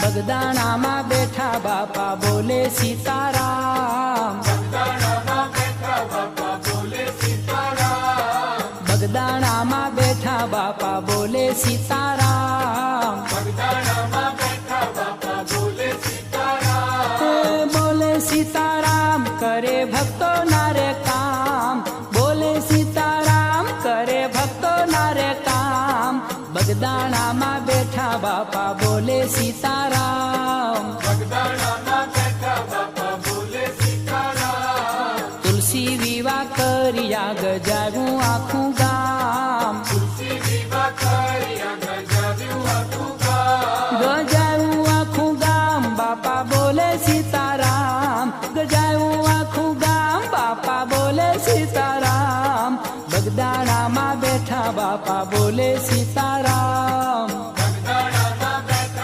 બગદાણામાં બેઠા બાપા બોલે સીતારામ, બગદાણામાં બેઠા બાપા બોલે સીતારામ, બોલે સીતારામ કરે ભક્તો ના રે કામ, બોલે સીતારામ કરે ભક્તો ના રે કામ, બગદાણામાં બેઠા બાપા બોલે સીતારામ.